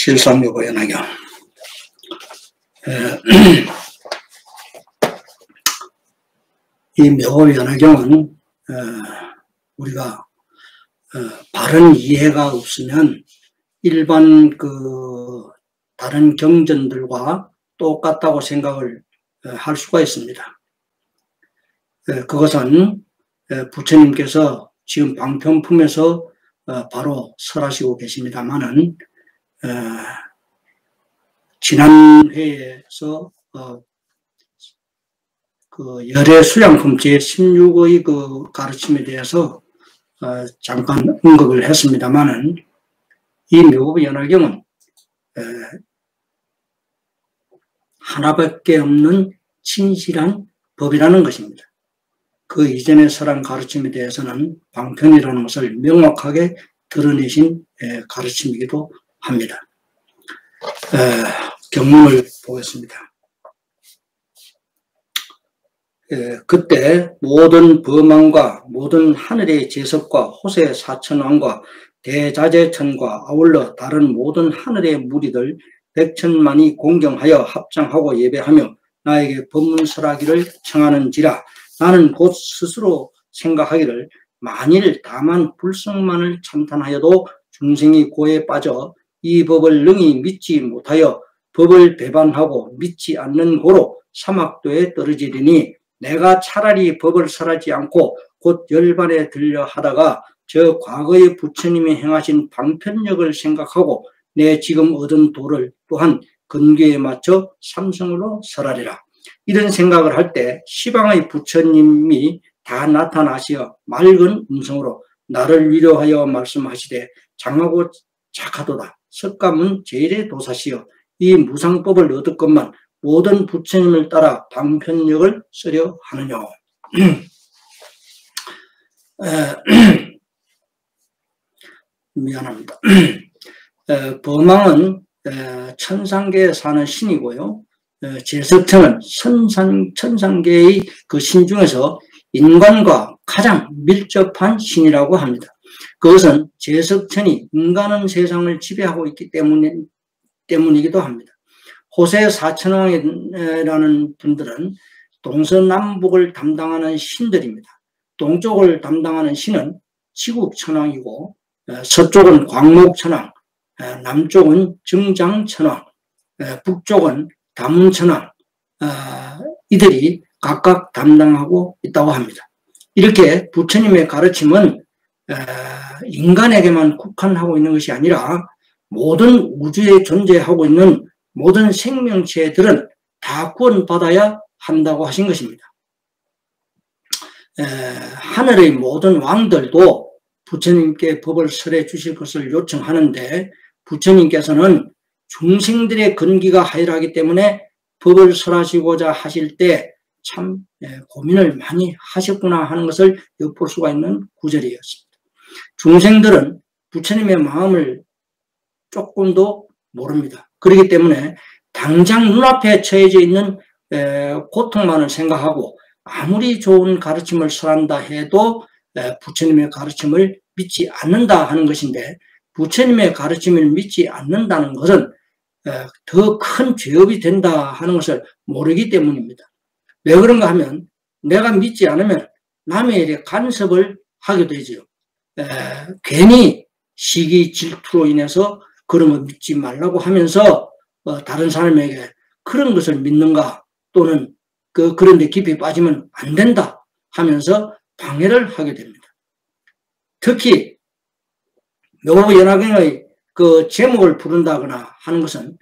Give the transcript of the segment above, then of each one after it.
실상요구 연화경. 이 묘구 연화경은 우리가 바른 이해가 없으면 일반 다른 경전들과 똑같다고 생각을 할 수가 있습니다. 그것은 부처님께서 지금 방편품에서 바로 설하시고 계십니다마는 지난 회에서 열애수양품 제16의 그 가르침에 대해서 잠깐 언급을 했습니다마는 이 묘법연화경은 하나밖에 없는 진실한 법이라는 것입니다. 그 이전에 설한 가르침에 대해서는 방편이라는 것을 명확하게 드러내신 가르침이기도 합니다. 경문을 보겠습니다. 그때 모든 범왕과 모든 하늘의 제석과 호세 사천왕과 대자재천과 아울러 다른 모든 하늘의 무리들 백천만이 공경하여 합장하고 예배하며 나에게 법문설하기를 청하는지라. 나는 곧 스스로 생각하기를 만일 다만 불성만을 참탄하여도 중생이 고에 빠져 이 법을 능히 믿지 못하여 법을 배반하고 믿지 않는 고로 사막도에 떨어지리니 내가 차라리 법을 설하지 않고 곧 열반에 들려 하다가 저 과거의 부처님이 행하신 방편력을 생각하고 내 지금 얻은 도를 또한 근교에 맞춰 삼성으로 설하리라. 이런 생각을 할 때 시방의 부처님이 다 나타나시어 맑은 음성으로 나를 위로하여 말씀하시되 장하고 착하도다. 석가문 제일의 도사시여 이 무상법을 얻었건만 모든 부처님을 따라 방편력을 쓰려 하느냐. 미안합니다. 범왕은 천상계에 사는 신이고요. 제석천은 천상계의 그 신 중에서 인간과 가장 밀접한 신이라고 합니다. 그것은 제석천이 인간은 세상을 지배하고 있기 때문이기도 합니다. 호세 사천왕이라는 분들은 동서남북을 담당하는 신들입니다. 동쪽을 담당하는 신은 지국천왕이고 서쪽은 광목천왕, 남쪽은 정장천왕, 북쪽은 다문천왕, 이들이 각각 담당하고 있다고 합니다. 이렇게 부처님의 가르침은 인간에게만 국한하고 있는 것이 아니라 모든 우주에 존재하고 있는 모든 생명체들은 다 구원받아야 한다고 하신 것입니다. 하늘의 모든 왕들도 부처님께 법을 설해 주실 것을 요청하는데 부처님께서는 중생들의 근기가 하열하기 때문에 법을 설하시고자 하실 때 참 고민을 많이 하셨구나 하는 것을 엿볼 수가 있는 구절이었습니다. 중생들은 부처님의 마음을 조금도 모릅니다. 그렇기 때문에 당장 눈앞에 처해져 있는 고통만을 생각하고 아무리 좋은 가르침을 설한다 해도 부처님의 가르침을 믿지 않는다 하는 것인데 부처님의 가르침을 믿지 않는다는 것은 더 큰 죄업이 된다 하는 것을 모르기 때문입니다. 왜 그런가 하면 내가 믿지 않으면 남의 일에 간섭을 하게 되죠. 괜히 시기 질투로 인해서 그런 거 믿지 말라고 하면서 다른 사람에게 그런 것을 믿는가 또는 그런 데 깊이 빠지면 안 된다 하면서 방해를 하게 됩니다. 특히 묘법연화경의 그 제목을 부른다거나 하는 것은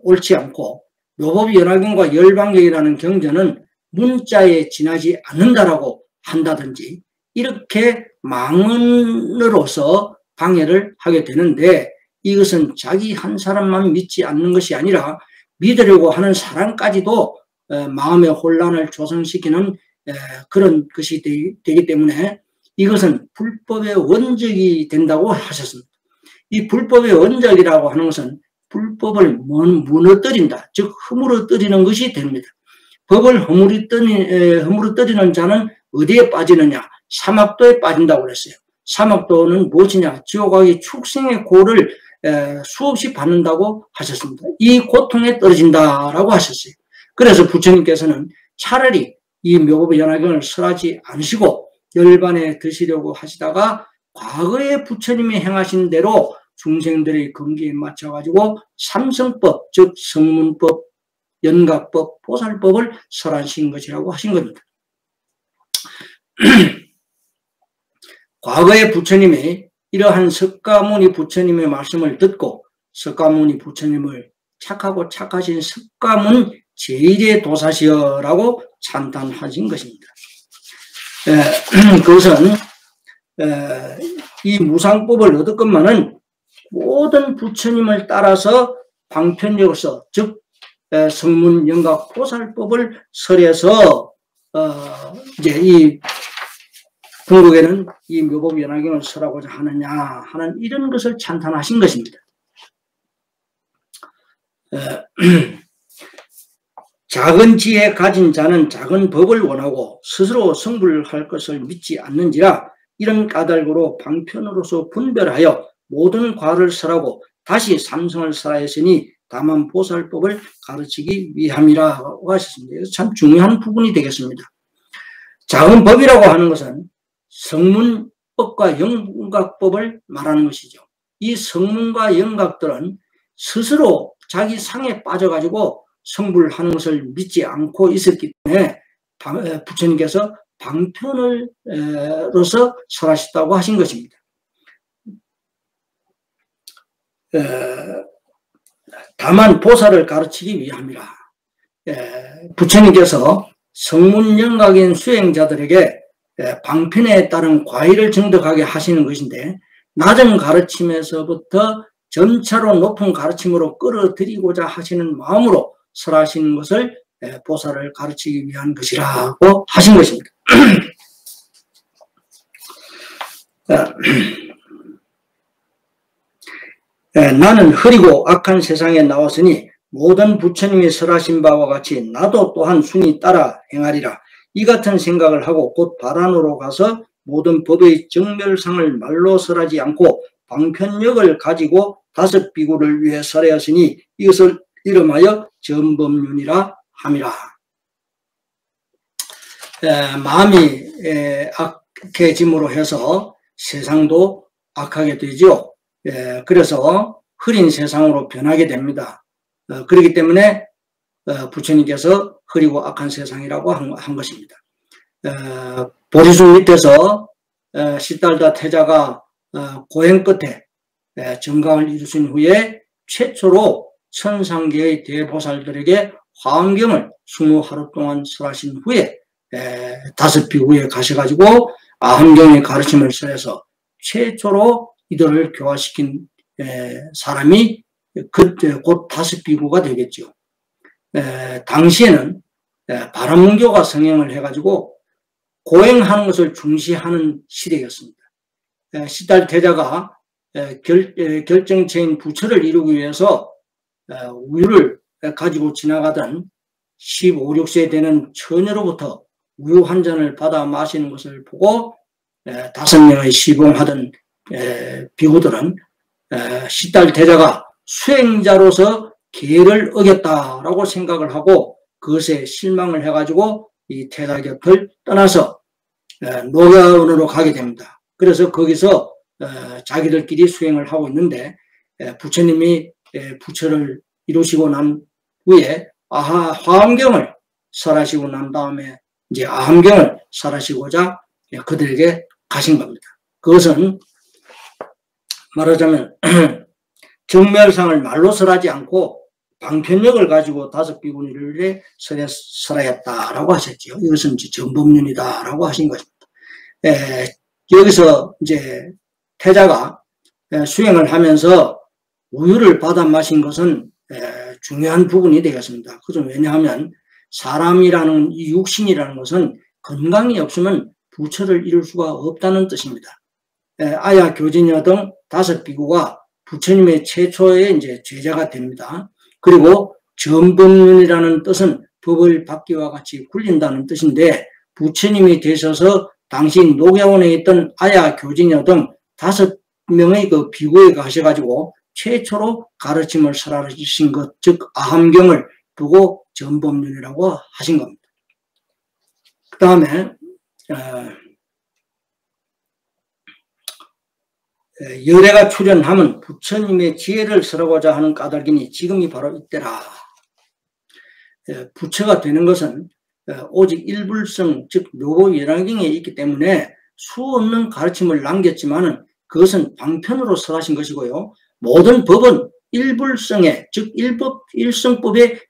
옳지 않고 묘법연화경과 열반경이라는 경전은 문자에 지나지 않는다라고 한다든지 이렇게 망언으로서 방해를 하게 되는데 이것은 자기 한 사람만 믿지 않는 것이 아니라 믿으려고 하는 사람까지도 마음의 혼란을 조성시키는 그런 것이 되기 때문에 이것은 불법의 원적이 된다고 하셨습니다. 이 불법의 원적이라고 하는 것은 불법을 무너뜨린다, 즉 허물어뜨리는 것이 됩니다. 법을 허물어뜨리는 자는 어디에 빠지느냐? 사막도에 빠진다고 그랬어요. 사막도는 무엇이냐? 지옥의 축생의 고를 수없이 받는다고 하셨습니다. 이 고통에 떨어진다라고 하셨어요. 그래서 부처님께서는 차라리 이 묘법 연화경을 설하지 않으시고 열반에 드시려고 하시다가 과거에 부처님이 행하신 대로 중생들의 근기에 맞춰가지고 삼성법, 즉 성문법, 연각법, 보살법을 설하신 것이라고 하신 겁니다. 과거에 부처님이 이러한 석가모니 부처님의 말씀을 듣고 석가모니 부처님을 착하고 착하신 석가문 제1의 도사시여라고 찬탄하신 것입니다. 그것은 이 무상법을 얻었건만은 모든 부처님을 따라서 방편력으로서 즉 성문 영각 보살법을 설해서 이제 이 중국에는 이 묘법 연화경을 설하고자 하느냐 하는 이런 것을 찬탄하신 것입니다. 작은 지혜 가진 자는 작은 법을 원하고 스스로 성불할 것을 믿지 않는지라 이런 까닭으로 방편으로서 분별하여 모든 과를 설하고 다시 삼성을 설하였으니 다만 보살법을 가르치기 위함이라고 하셨습니다. 그래서 참 중요한 부분이 되겠습니다. 작은 법이라고 하는 것은 성문법과 영각법을 말하는 것이죠. 이 성문과 영각들은 스스로 자기 상에 빠져가지고 성불하는 것을 믿지 않고 있었기 때문에 부처님께서 방편으로서 설하셨다고 하신 것입니다. 다만 보살을 가르치기 위함이라. 부처님께서 성문영각인 수행자들에게 방편에 따른 과의를 정득하게 하시는 것인데 낮은 가르침에서부터 점차로 높은 가르침으로 끌어들이고자 하시는 마음으로 설하시는 것을 보살을 가르치기 위한 것이라고 하신 것입니다. 나는 흐리고 악한 세상에 나왔으니 모든 부처님이 설하신 바와 같이 나도 또한 순히 따라 행하리라. 이 같은 생각을 하고 곧 바란으로 가서 모든 법의 정멸상을 말로 설하지 않고 방편력을 가지고 5 비구를 위해 설하였으니 이것을 이름하여 전법륜이라 함이라. 마음이 악해짐으로 해서 세상도 악하게 되죠. 그래서 흐린 세상으로 변하게 됩니다. 그렇기 때문에 부처님께서 흐리고 악한 세상이라고 한 것입니다. 보리숲 밑에서 시달다 태자가 고행 끝에 정강을 이루신 후에 최초로 천상계의 대보살들에게 화엄경을 20하루 동안 설하신 후에 5 비구에 가셔가지고 아함경의 가르침을 설해서 최초로 이들을 교화시킨 사람이 그때 곧 5 비구가 되겠죠. 당시에는 바람문교가 성행을 해가지고 고행하는 것을 중시하는 시대였습니다. 시달 태자가 결정체인 부처를 이루기 위해서 우유를 가지고 지나가던 15, 16세 되는 처녀로부터 우유 한 잔을 받아 마시는 것을 보고 5명의 시봉하던 비구들은 시달 태자가 수행자로서 계를 어겼다라고 생각을 하고 그것에 실망을 해가지고 이 태자 곁을 떠나서 녹야원으로 가게 됩니다. 그래서 거기서 자기들끼리 수행을 하고 있는데 부처님이 부처를 이루시고 난 후에 화엄경을 설하시고 난 다음에 이제 아함경을 설하시고자 그들에게 가신 겁니다. 그것은 말하자면 정멸상을 말로 설하지 않고 방편력을 가지고 5 비구니를 설하였다라고 하셨죠. 이것은 전법륜이다라고 하신 것입니다. 여기서 이제 태자가 수행을 하면서 우유를 받아 마신 것은 중요한 부분이 되겠습니다. 그죠? 왜냐하면 사람이라는 이 육신이라는 것은 건강이 없으면 부처를 이룰 수가 없다는 뜻입니다. 아야 교진여 등 5 비구가 부처님의 최초의 이제 제자가 됩니다. 그리고 전법륜이라는 뜻은 법을 받기와 같이 굴린다는 뜻인데 부처님이 되셔서 당시 녹야원에 있던 아야 교진여 등 5명의 그 비구에 가셔가지고 최초로 가르침을 설하신 것, 즉 아함경을 두고 전법륜이라고 하신 겁니다. 그 다음에 열애가 출현하면 부처님의 지혜를 설하고자 하는 까닭이니 지금이 바로 이때라. 부처가 되는 것은 오직 일불성, 즉 묘보연화경에 있기 때문에 수 없는 가르침을 남겼지만은 그것은 방편으로 설하신 것이고요. 모든 법은 일불성에, 즉 일성법에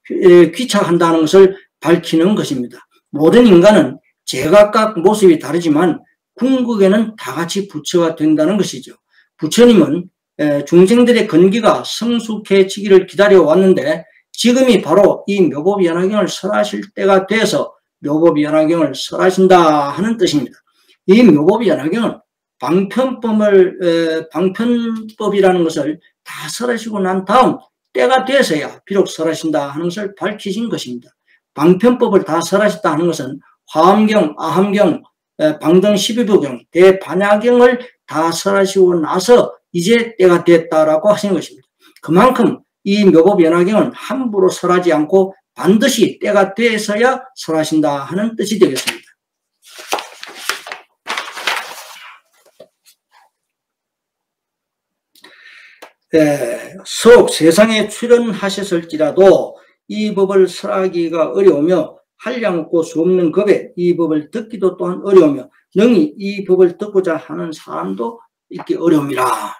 귀착한다는 것을 밝히는 것입니다. 모든 인간은 제각각 모습이 다르지만 궁극에는 다 같이 부처가 된다는 것이죠. 부처님은 중생들의 건기가 성숙해지기를 기다려왔는데 지금이 바로 이 묘법연화경을 설하실 때가 돼서 묘법연화경을 설하신다 하는 뜻입니다. 이 묘법연화경은 방편법이라는 것을 다 설하시고 난 다음 때가 돼서야 비록 설하신다 하는 것을 밝히신 것입니다. 방편법을 다 설하셨다 하는 것은 화엄경, 아함경, 방등 12부경, 대반야경을 다 설하시고 나서 이제 때가 됐다라고 하신 것입니다. 그만큼 이 묘법연화경은 함부로 설하지 않고 반드시 때가 돼서야 설하신다 하는 뜻이 되겠습니다. 속 세상에 출연하셨을지라도 이 법을 설하기가 어려우며 한량 없고 수 없는 겁에 이 법을 듣기도 또한 어려우며 능히 이 법을 듣고자 하는 사람도 있기 어려움이라.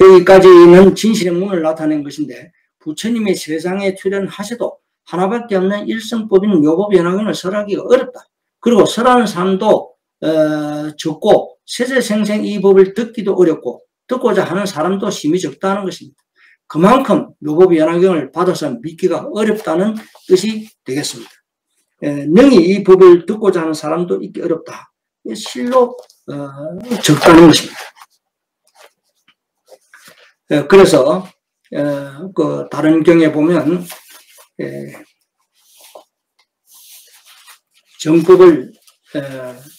여기까지는 진실의 문을 나타낸 것인데 부처님이 세상에 출연하셔도 하나밖에 없는 일성법인 묘법연화경을 설하기가 어렵다. 그리고 설하는 사람도 적고 세세생생 이 법을 듣기도 어렵고 듣고자 하는 사람도 심히 적다는 것입니다. 그만큼 묘법연화경을 받아서 믿기가 어렵다는 뜻이 되겠습니다. 능히 이 법을 듣고자 하는 사람도 있기 어렵다. 실로 적다는 것입니다. 그래서 그 다른 경에 보면 정법을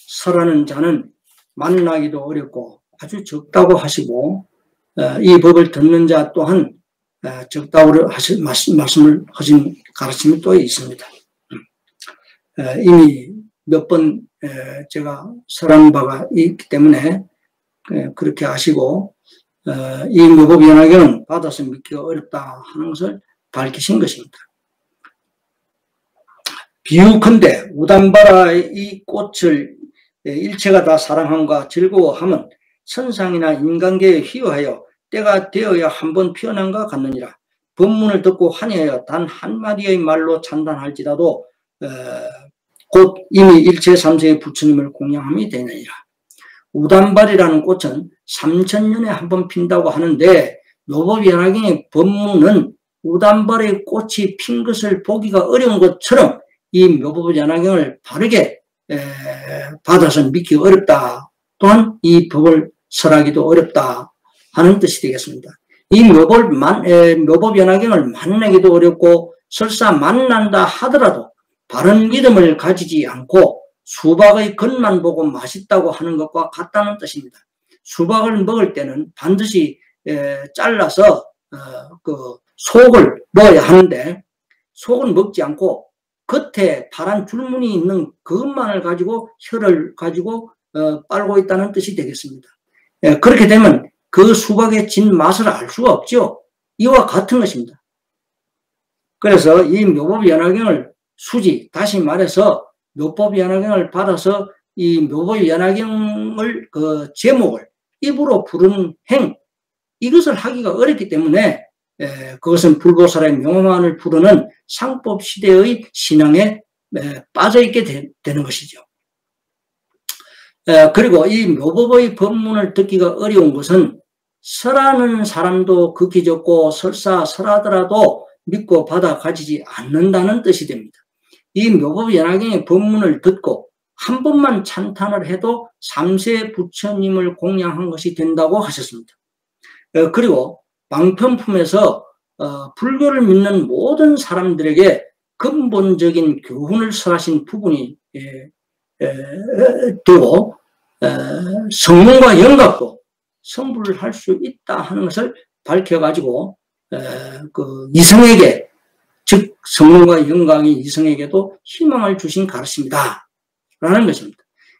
설하는 자는 만나기도 어렵고 아주 적다고 하시고 이 법을 듣는 자 또한 적다고 말씀을 하신 가르침이 또 있습니다. 이미 몇 번 제가 설한 바가 있기 때문에 그렇게 아시고 이 묘법연화경은 받아서 믿기가 어렵다 하는 것을 밝히신 것입니다. 비유컨대 우담바라의 이 꽃을 일체가 다 사랑함과 즐거워함은 선상이나 인간계에 희화하여 때가 되어야 한번 피어난가 같느니라. 법문을 듣고 환희하여 단 한마디의 말로 찬단할지라도 곧 이미 일체 삼세의 부처님을 공양함이 되느니라. 우담발이라는 꽃은 3000년에 한 번 핀다고 하는데 묘법연화경의 법문은 우담발의 꽃이 핀 것을 보기가 어려운 것처럼 이 묘법연화경을 바르게 받아서 믿기 어렵다. 또한 이 법을 설하기도 어렵다 하는 뜻이 되겠습니다. 이 묘법연화경을 만나기도 어렵고 설사 만난다 하더라도 바른 믿음을 가지지 않고 수박의 겉만 보고 맛있다고 하는 것과 같다는 뜻입니다. 수박을 먹을 때는 반드시 잘라서 그 속을 먹어야 하는데 속은 먹지 않고 겉에 파란 줄무늬 있는 그것만을 가지고 혀를 가지고 빨고 있다는 뜻이 되겠습니다. 그렇게 되면 그 수박의 진 맛을 알 수가 없죠. 이와 같은 것입니다. 그래서 이 묘법연화경을 다시 말해서 묘법연화경을 받아서 이 묘법연화경을 그 제목을 입으로 부르는 행, 이것을 하기가 어렵기 때문에 그것은 불보살의 명화만을 부르는 상법 시대의 신앙에 빠져있게 되는 것이죠. 그리고 이 묘법의 법문을 듣기가 어려운 것은 설하는 사람도 극히 적고 설사 설하더라도 믿고 받아 가지지 않는다는 뜻이 됩니다. 이 묘법연화경의 법문을 듣고 한 번만 찬탄을 해도 3세 부처님을 공양한 것이 된다고 하셨습니다. 그리고 방편품에서 불교를 믿는 모든 사람들에게 근본적인 교훈을 설하신 부분이 되고 성문과 연각도 성불을 할 수 있다 하는 것을 밝혀가지고 그 이성에게, 즉 성문과 영광이 이성에게도 희망을 주신 가르침이다 라는 것입니다.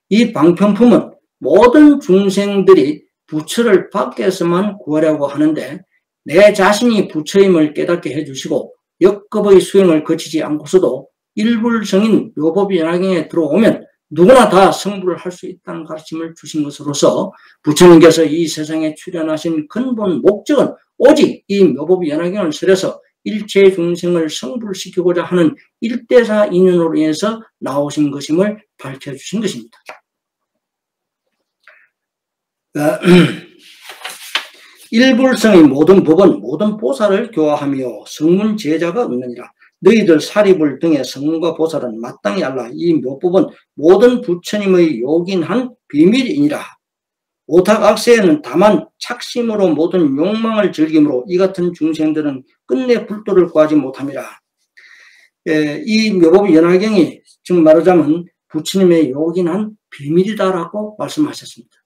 이 방편품은 모든 중생들이 부처를 밖에서만 구하려고 하는데 내 자신이 부처임을 깨닫게 해주시고 역급의 수행을 거치지 않고서도 일불성인 묘법연화경에 들어오면 누구나 다 성불을 할 수 있다는 가르침을 주신 것으로서 부처님께서 이 세상에 출현하신 근본 목적은 오직 이 묘법연화경을 설해서 일체 중생을 성불시키고자 하는 일대사 인연으로 인해서 나오신 것임을 밝혀주신 것입니다. 일불성의 모든 법은 모든 보살을 교화하며 성문 제자가 없느니라. 너희들 사리불 등의 성문과 보살은 마땅히 알라. 이 묘법은 모든 부처님의 요긴한 비밀이니라. 오탁악세에는 다만 착심으로 모든 욕망을 즐기므로 이 같은 중생들은 끝내 불도를 구하지 못함이라. 이 묘법연화경이 즉 말하자면 부처님의 요긴한 비밀이다라고 말씀하셨습니다.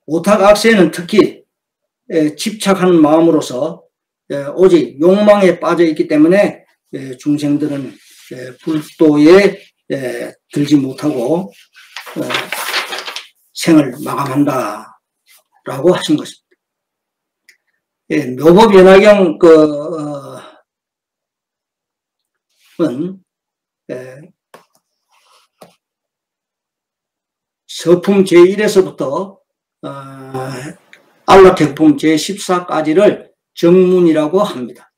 오탁악세는 특히 집착하는 마음으로서 오직 욕망에 빠져 있기 때문에 중생들은 불도에 들지 못하고 생을 마감한다라고 하신 것입니다. 묘법연화경 서품 제1에서부터 안락행품 제14까지를 정문이라고 합니다.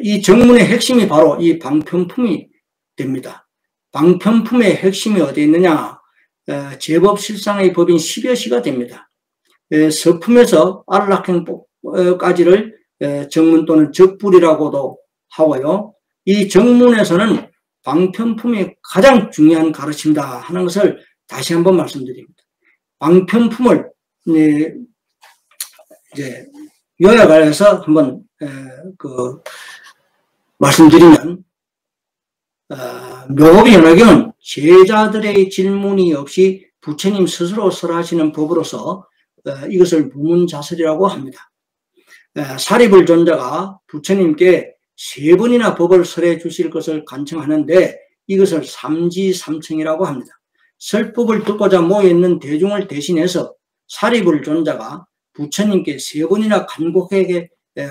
이 정문의 핵심이 바로 이 방편품이 됩니다. 방편품의 핵심이 어디 있느냐? 제법실상의 법인 10여시가 됩니다. 서품에서 안락행까지를 정문 또는 적불이라고도 하고요. 이 정문에서는 방편품이 가장 중요한 가르침이다 하는 것을 다시 한번 말씀드립니다. 방편품을 이제 요약을 해서 한번 말씀드리면 묘법연화경은 제자들의 질문이 없이 부처님 스스로 설하시는 법으로서 이것을 무문자설이라고 합니다. 사리불 존자가 부처님께 3번이나 법을 설해 주실 것을 간청하는데 이것을 삼지삼청이라고 합니다. 설법을 듣고자 모여있는 대중을 대신해서 사리불 존자가 부처님께 3번이나 간곡하게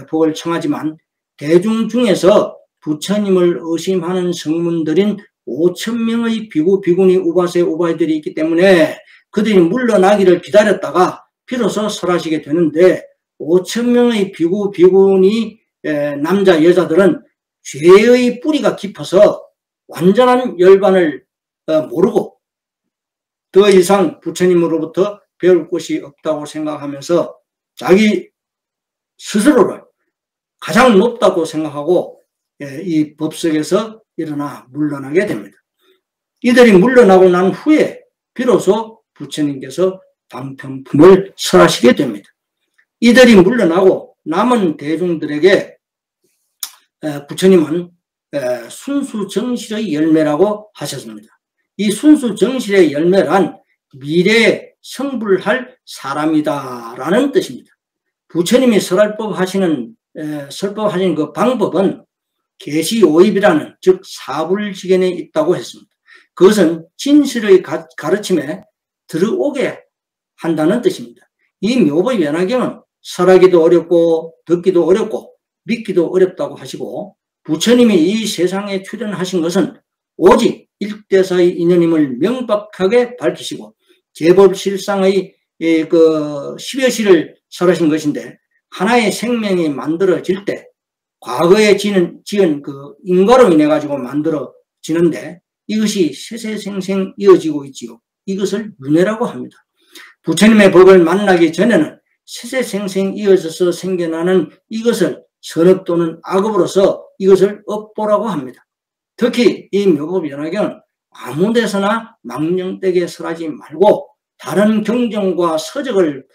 법을 청하지만 대중 중에서 부처님을 의심하는 성문들인 5,000명의 비구, 비구니, 우바세, 우바이들이 있기 때문에 그들이 물러나기를 기다렸다가 비로소 설하시게 되는데 5,000명의 비구, 비구니 남자, 여자들은 죄의 뿌리가 깊어서 완전한 열반을 모르고 더 이상 부처님으로부터 배울 것이 없다고 생각하면서 자기 스스로를 가장 높다고 생각하고 이 법석에서 일어나 물러나게 됩니다. 이들이 물러나고 난 후에 비로소 부처님께서 방편품을 설하시게 됩니다. 이들이 물러나고 남은 대중들에게 부처님은 순수정실의 열매라고 하셨습니다. 이 순수정실의 열매란 미래에 성불할 사람이다라는 뜻입니다. 부처님이 설법하시는 그 방법은 계시오입이라는 즉 사불지견에 있다고 했습니다. 그것은 진실의 가르침에 들어오게 한다는 뜻입니다. 이 묘법연화경은 설하기도 어렵고 듣기도 어렵고 믿기도 어렵다고 하시고 부처님이 이 세상에 출현하신 것은 오직 일대사의 인연임을 명백하게 밝히시고 제법실상의 그 10여시를 설하신 것인데 하나의 생명이 만들어질 때 과거에 지은 그 인과로 인해 가지고 만들어지는데 이것이 세세생생 이어지고 있지요. 이것을 윤회라고 합니다. 부처님의 법을 만나기 전에는 세세생생 이어져서 생겨나는 이것을 선업 또는 악업으로서 이것을 업보라고 합니다. 특히 이 묘법연화경은 아무 데서나 망령되게 설하지 말고 다른 경전과 서적을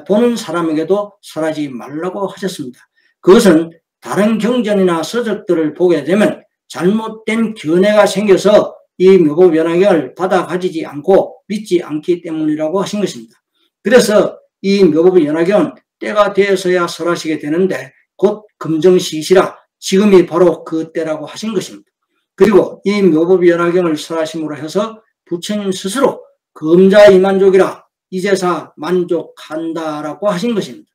보는 사람에게도 설하지 말라고 하셨습니다. 그것은 다른 경전이나 서적들을 보게 되면 잘못된 견해가 생겨서 이 묘법연화경을 받아 가지지 않고 믿지 않기 때문이라고 하신 것입니다. 그래서 이 묘법연화경은 때가 되어서야 설하시게 되는데 곧 금정시시라 지금이 바로 그 때라고 하신 것입니다. 그리고 이 묘법연화경을 설하심으로 해서 부처님 스스로 금자이만족이라 이제사 만족한다라고 하신 것입니다.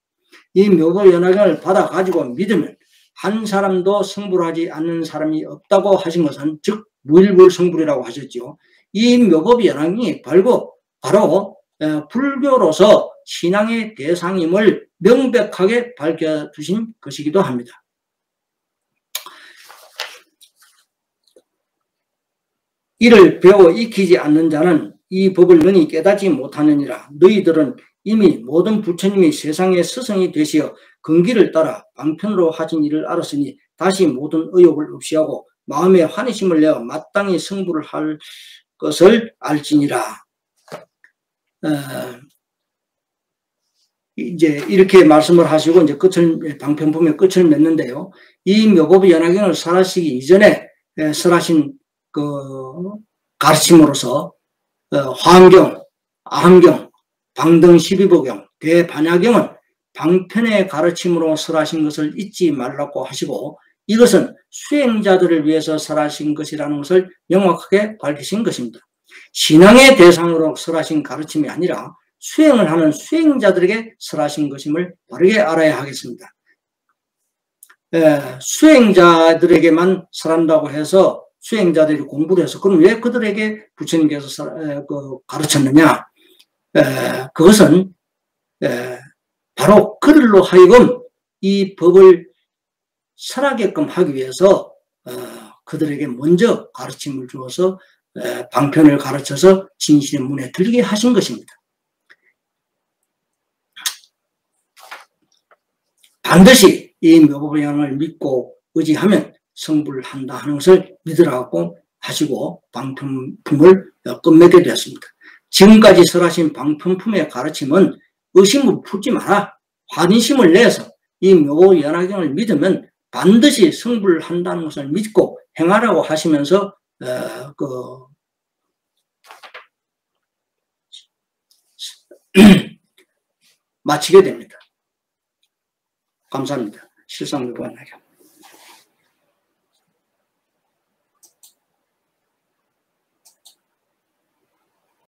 이 묘법연화경을 받아 가지고 믿으면 한 사람도 성불하지 않는 사람이 없다고 하신 것은 즉 무일불성불이라고 하셨죠. 이 묘법연화경이 바로 불교로서 신앙의 대상임을 명백하게 밝혀주신 것이기도 합니다. 이를 배워 익히지 않는 자는 이 법을 능히 깨닫지 못하느니라. 너희들은 이미 모든 부처님이 세상의 스승이 되시어 근기를 따라 방편으로 하신 일을 알았으니 다시 모든 의욕을 없이하고 마음에 환희심을 내어 마땅히 성불을 할 것을 알지니라. 이제 이렇게 말씀을 하시고 이제 방편품의 끝을 맺는데요. 이 묘법연화경을 설하시기 이전에 설하신 그 가르침으로서 화엄경, 아함경, 방등 12보경, 대반야경은 방편의 가르침으로 설하신 것을 잊지 말라고 하시고 이것은 수행자들을 위해서 설하신 것이라는 것을 명확하게 밝히신 것입니다. 신앙의 대상으로 설하신 가르침이 아니라 수행을 하는 수행자들에게 설하신 것임을 바르게 알아야 하겠습니다. 수행자들에게만 설한다고 해서 수행자들이 공부를 해서 그럼 왜 그들에게 부처님께서 가르쳤느냐? 그것은 바로 그들로 하여금 이 법을 설하게끔 하기 위해서 그들에게 먼저 가르침을 주어서 방편을 가르쳐서 진실의 문에 들게 하신 것입니다. 반드시 이 묘법연화경을 믿고 의지하면 성불한다 하는 것을 믿으라고 하시고 방편품을 끝맺게 되었습니다. 지금까지 설하신 방편품의 가르침은 의심을 품지 마라. 환희심을 내서 이 묘법연화경을 믿으면 반드시 성불한다는 것을 믿고 행하라고 하시면서 마치게 됩니다. 감사합니다. 실상무관하게.